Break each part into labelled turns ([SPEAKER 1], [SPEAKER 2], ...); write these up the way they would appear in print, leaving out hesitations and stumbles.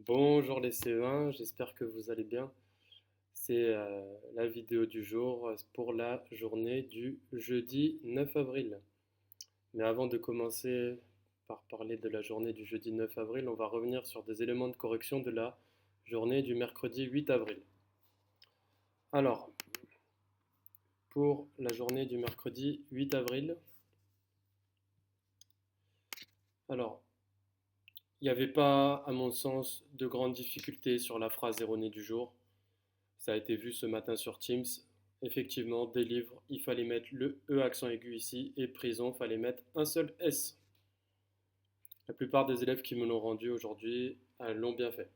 [SPEAKER 1] Bonjour les CE1, j'espère que vous allez bien. C'est la vidéo du jour pour la journée du jeudi 9 avril. Mais avant de commencer par parler de la journée du jeudi 9 avril, on va revenir sur des éléments de correction de la journée du mercredi 8 avril. Alors, pour la journée du mercredi 8 avril, alors, il n'y avait pas, à mon sens, de grandes difficultés sur la phrase erronée du jour. Ça a été vu ce matin sur Teams. Effectivement, délivre, il fallait mettre le E accent aigu ici, et prison, il fallait mettre un seul S. La plupart des élèves qui me l'ont rendu aujourd'hui l'ont bien fait.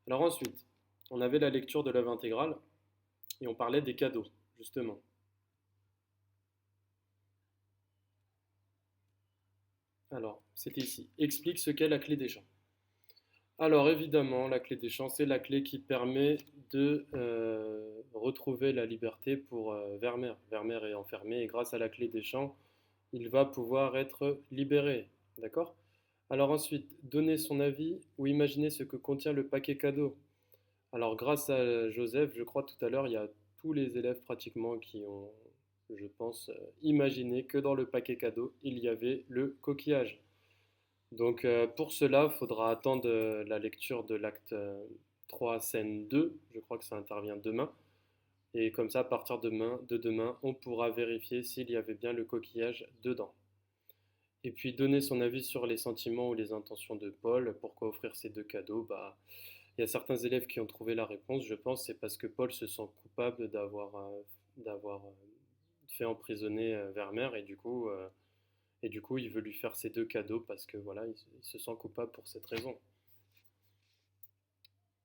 [SPEAKER 1] Alors ensuite, on avait la lecture de l'œuvre intégrale, et on parlait des cadeaux, justement. Alors, c'était ici. Explique ce qu'est la clé des champs. Alors évidemment, la clé des champs, c'est la clé qui permet de retrouver la liberté pour Vermeer. Vermeer est enfermé et grâce à la clé des champs, il va pouvoir être libéré. D'accord? Alors ensuite, donner son avis ou imaginer ce que contient le paquet cadeau. Alors grâce à Joseph, je crois tout à l'heure, il y a tous les élèves pratiquement qui ont, je pense, imaginé que dans le paquet cadeau, il y avait le coquillage. Donc pour cela, il faudra attendre la lecture de l'acte 3, scène 2. Je crois que ça intervient demain. Et comme ça, à partir de demain, on pourra vérifier s'il y avait bien le coquillage dedans. Et puis donner son avis sur les sentiments ou les intentions de Paul. Pourquoi offrir ces deux cadeaux? Il y a certains élèves qui ont trouvé la réponse, je pense, c'est parce que Paul se sent coupable d'avoir fait emprisonner Vermeer et du coup, il veut lui faire ces deux cadeaux parce que voilà, il se sent coupable pour cette raison.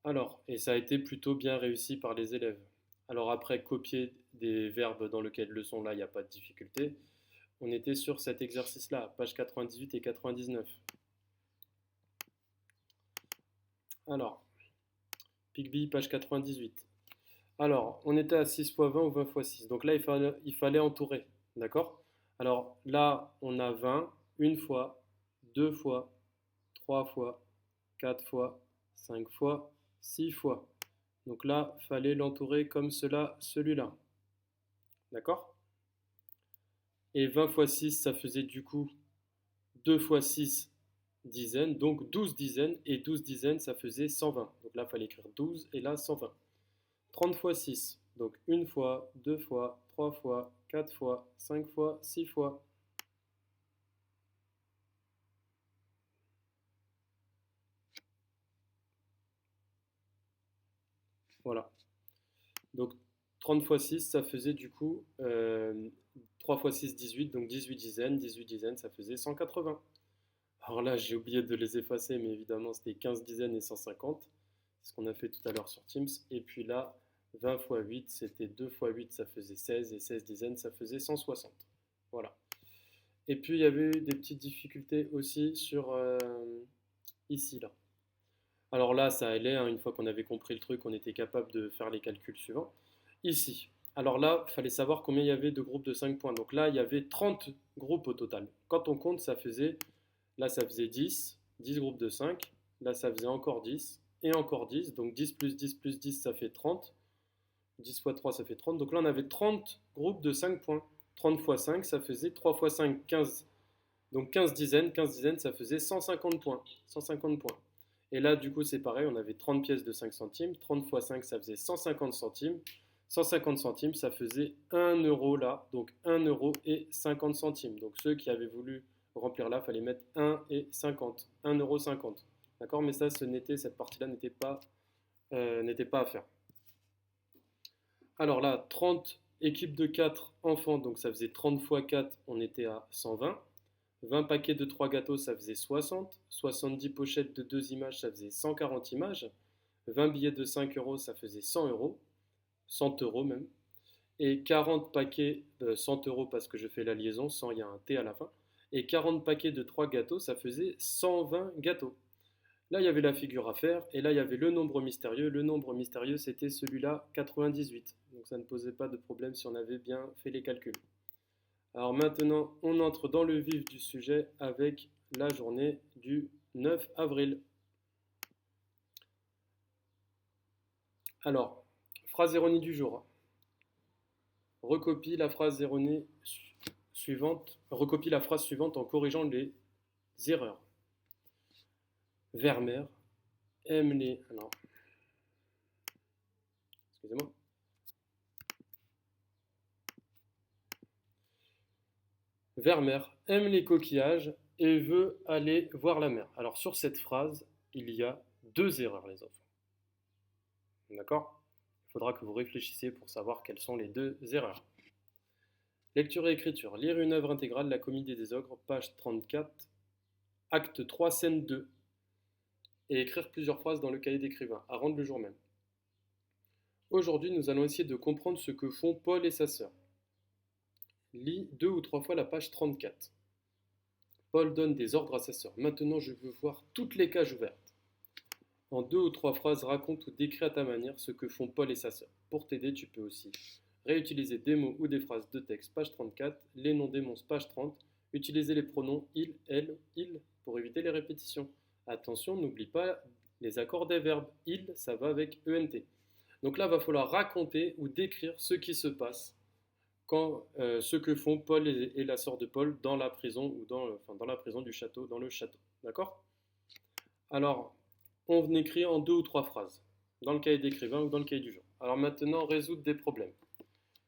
[SPEAKER 1] Alors, et ça a été plutôt bien réussi par les élèves. Alors après, copier des verbes dans lesquels le sont là, il n'y a pas de difficulté. On était sur cet exercice-là, page 98 et 99. Alors, Pigby, page 98. Alors, on était à 6 fois 20 ou 20 fois 6. Donc là, il fallait entourer. D'accord? Alors là, on a 20, une fois, deux fois, trois fois, quatre fois, cinq fois, six fois. Donc là, il fallait l'entourer comme cela, celui-là. D'accord? Et 20 fois 6, ça faisait du coup 2 fois 6 dizaines, donc 12 dizaines. Et 12 dizaines, ça faisait 120. Donc là, il fallait écrire 12 et là, 120. 30 fois 6, donc une fois, deux fois, trois fois, quatre fois, cinq fois, six fois. Voilà. Donc 30 fois 6, ça faisait du coup 3 fois 6, 18, donc 18 dizaines. 18 dizaines, ça faisait 180. Alors là, j'ai oublié de les effacer, mais évidemment, c'était 15 dizaines et 150. C'est ce qu'on a fait tout à l'heure sur Teams. Et puis là, 20 fois 8, c'était 2 fois 8, ça faisait 16. Et 16 dizaines, ça faisait 160. Voilà. Et puis, il y avait eu des petites difficultés aussi sur ici, là. Alors là, ça allait, hein, une fois qu'on avait compris le truc, on était capable de faire les calculs suivants. Ici, alors là, il fallait savoir combien il y avait de groupes de 5 points. Donc là, il y avait 30 groupes au total. Quand on compte, là, ça faisait 10, 10 groupes de 5. Là, ça faisait encore 10 et encore 10. Donc 10 plus 10 plus 10, ça fait 30. 10 fois 3, ça fait 30. Donc là, on avait 30 groupes de 5 points. 30 fois 5, ça faisait 3 fois 5, 15. Donc 15 dizaines, 15 dizaines, ça faisait 150 points. 150 points. Et là, du coup, c'est pareil, on avait 30 pièces de 5 centimes. 30 fois 5, ça faisait 150 centimes. 150 centimes, ça faisait 1 euro là. Donc 1 euro et 50 centimes. Donc ceux qui avaient voulu remplir là, il fallait mettre 1 et 50. 1 euro 50. D'accord? Mais ça, cette partie-là n'était pas à faire. Alors là, 30 équipes de 4 enfants, donc ça faisait 30 fois 4, on était à 120. 20 paquets de 3 gâteaux, ça faisait 60. 70 pochettes de 2 images, ça faisait 140 images. 20 billets de 5 euros, ça faisait 100 euros. 100 euros même. Et 40 paquets de 100 euros parce que je fais la liaison, 100, il y a un T à la fin. Et 40 paquets de 3 gâteaux, ça faisait 120 gâteaux. Là, il y avait la figure à faire, et là, il y avait le nombre mystérieux. Le nombre mystérieux, c'était celui-là, 98. Donc ça ne posait pas de problème si on avait bien fait les calculs. Alors maintenant, on entre dans le vif du sujet avec la journée du 9 avril. Alors, phrase erronée du jour. Recopie la phrase erronée suivante. Recopie la phrase suivante en corrigeant les erreurs. Vermeer aime les. Alors, excusez-moi. Vermeer aime les coquillages et veut aller voir la mer. Alors sur cette phrase, il y a deux erreurs, les enfants. D'accord? Il faudra que vous réfléchissiez pour savoir quelles sont les deux erreurs. Lecture et écriture. Lire une œuvre intégrale, La Comédie des Ogres, page 34, acte 3, scène 2. Et écrire plusieurs phrases dans le cahier d'écrivain, à rendre le jour même. Aujourd'hui, nous allons essayer de comprendre ce que font Paul et sa sœur. Lis 2 ou 3 fois la page 34. Paul donne des ordres à sa sœur. Maintenant, je veux voir toutes les cages ouvertes. En 2 ou 3 phrases, raconte ou décris à ta manière ce que font Paul et sa sœur. Pour t'aider, tu peux aussi réutiliser des mots ou des phrases de texte, page 34, les noms des monstres, page 30, utiliser les pronoms il, elle, il pour éviter les répétitions. Attention, n'oublie pas les accords des verbes. Il, ça va avec ENT. Donc là, il va falloir raconter ou décrire ce qui se passe quand ce que font Paul et la sœur de Paul dans la prison ou dans la prison du château, dans le château. D'accord? Alors, on écrit en 2 ou 3 phrases, dans le cahier d'écrivain ou dans le cahier du jour. Alors maintenant, résoudre des problèmes.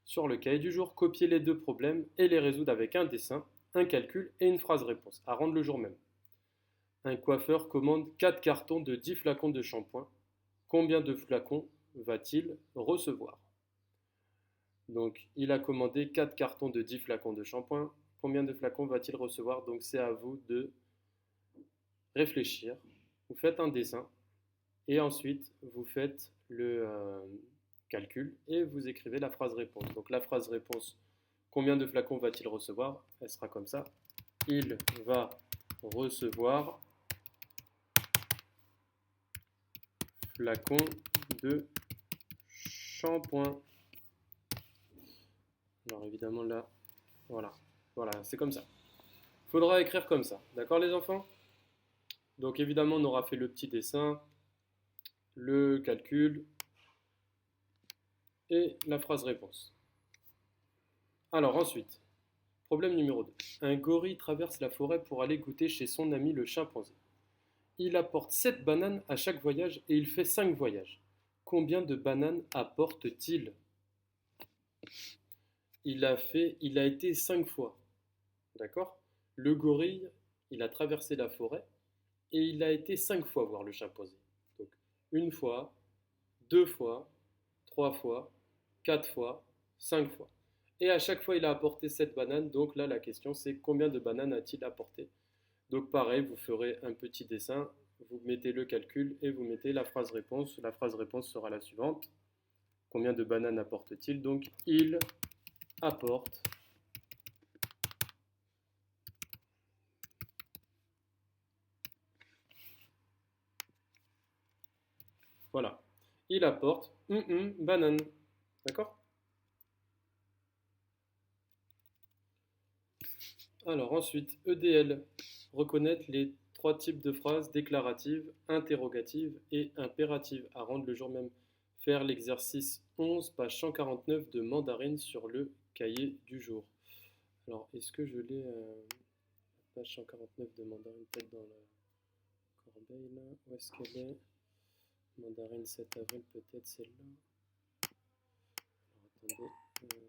[SPEAKER 1] Sur le cahier du jour, copier les deux problèmes et les résoudre avec un dessin, un calcul et une phrase réponse, à rendre le jour même. Un coiffeur commande 4 cartons de 10 flacons de shampoing. Combien de flacons va-t-il recevoir? Donc, il a commandé 4 cartons de 10 flacons de shampoing. Combien de flacons va-t-il recevoir? Donc, c'est à vous de réfléchir. Vous faites un dessin et ensuite, vous faites le calcul et vous écrivez la phrase réponse. Donc, la phrase réponse, combien de flacons va-t-il recevoir? Elle sera comme ça. Il va recevoir flacons de shampoing. Alors évidemment là, voilà, c'est comme ça. Il faudra écrire comme ça, d'accord les enfants? Donc évidemment on aura fait le petit dessin, le calcul et la phrase réponse. Alors ensuite, problème numéro 2. Un gorille traverse la forêt pour aller goûter chez son ami le chimpanzé. Il apporte 7 bananes à chaque voyage et il fait 5 voyages. Combien de bananes apporte-t-il? Il a été 5 fois. D'accord? Le gorille, il a traversé la forêt et il a été 5 fois voir le chimpanzé. Donc, une fois, 2 fois, 3 fois, 4 fois, 5 fois. Et à chaque fois, il a apporté 7 bananes. Donc là, la question, c'est combien de bananes a-t-il apporté? Donc pareil, vous ferez un petit dessin, vous mettez le calcul et vous mettez la phrase réponse. La phrase réponse sera la suivante. Combien de bananes apporte-t-il? Donc, il apporte voilà. Il apporte banane. D'accord? Alors ensuite, EDL. Reconnaître les 3 types de phrases déclaratives, interrogatives et impératives à rendre le jour même. Faire l'exercice 11, page 149 de mandarine sur le cahier du jour. Alors, est-ce que je l'ai page 149 de mandarine peut-être dans la corbeille là? Où est-ce qu'elle est? Mandarine 7 avril, peut-être celle-là. Alors attendez,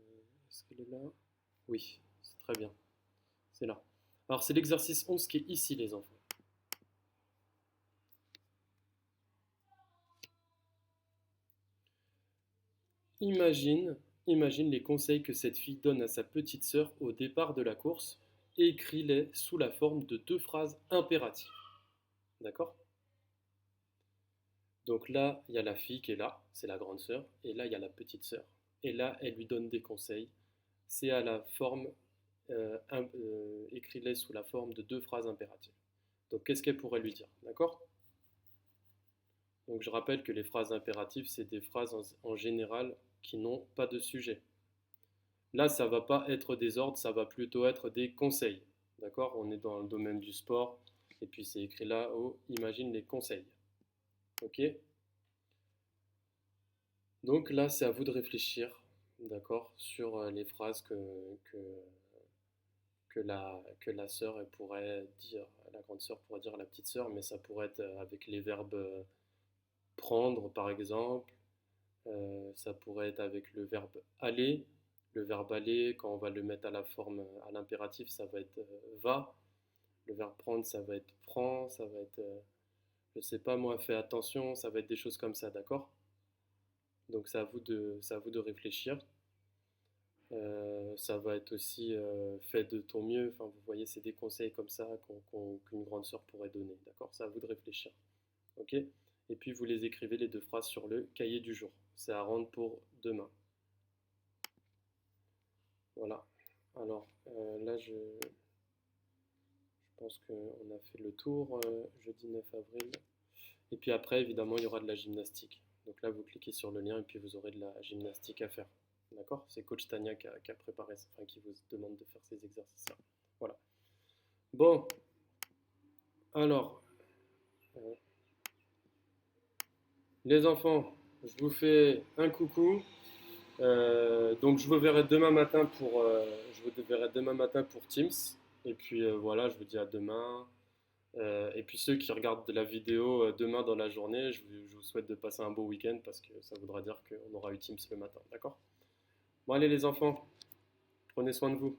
[SPEAKER 1] est-ce qu'elle est là? Oui, c'est très bien. C'est là. Alors c'est l'exercice 11 qui est ici les enfants. Imagine les conseils que cette fille donne à sa petite sœur au départ de la course et écris-les sous la forme de 2 phrases impératives. D'accord? Donc là, il y a la fille qui est là, c'est la grande sœur, et là, il y a la petite sœur. Et là, elle lui donne des conseils. C'est à la forme, écris-les sous la forme de 2 phrases impératives. Donc qu'est-ce qu'elle pourrait lui dire? D'accord? Donc je rappelle que les phrases impératives, c'est des phrases en général qui n'ont pas de sujet. Là, ça ne va pas être des ordres, ça va plutôt être des conseils. D'accord? On est dans le domaine du sport, et puis c'est écrit là, imagine les conseils. Ok? Donc là, c'est à vous de réfléchir, d'accord, sur les phrases que la sœur, elle pourrait dire, la grande sœur pourrait dire à la petite sœur, mais ça pourrait être avec les verbes prendre, par exemple. Ça pourrait être avec le verbe aller. Le verbe aller, quand on va le mettre à la forme, à l'impératif, ça va être va. Le verbe prendre, ça va être prends. Ça va être, je sais pas moi, fais attention. Ça va être des choses comme ça, d'accord? Donc c'est à vous de réfléchir. Ça va être aussi fais de ton mieux. Enfin, vous voyez, c'est des conseils comme ça qu'une grande sœur pourrait donner, d'accord? C'est à vous de réfléchir, ok? Et puis vous les écrivez les deux phrases sur le cahier du jour. C'est à rendre pour demain. Voilà. Alors là, je pense qu'on a fait le tour jeudi 9 avril. Et puis après, évidemment, il y aura de la gymnastique. Donc là, vous cliquez sur le lien et puis vous aurez de la gymnastique à faire. D'accord? C'est coach Tania qui a préparé, enfin qui vous demande de faire ces exercices-là. Voilà. Bon, alors, euh, les enfants, je vous fais un coucou. Donc je vous verrai demain matin pour Teams. Et puis voilà, je vous dis à demain. Et puis ceux qui regardent de la vidéo demain dans la journée, je vous souhaite de passer un beau week-end parce que ça voudra dire qu'on aura eu Teams le matin. D'accord? Bon allez les enfants, prenez soin de vous.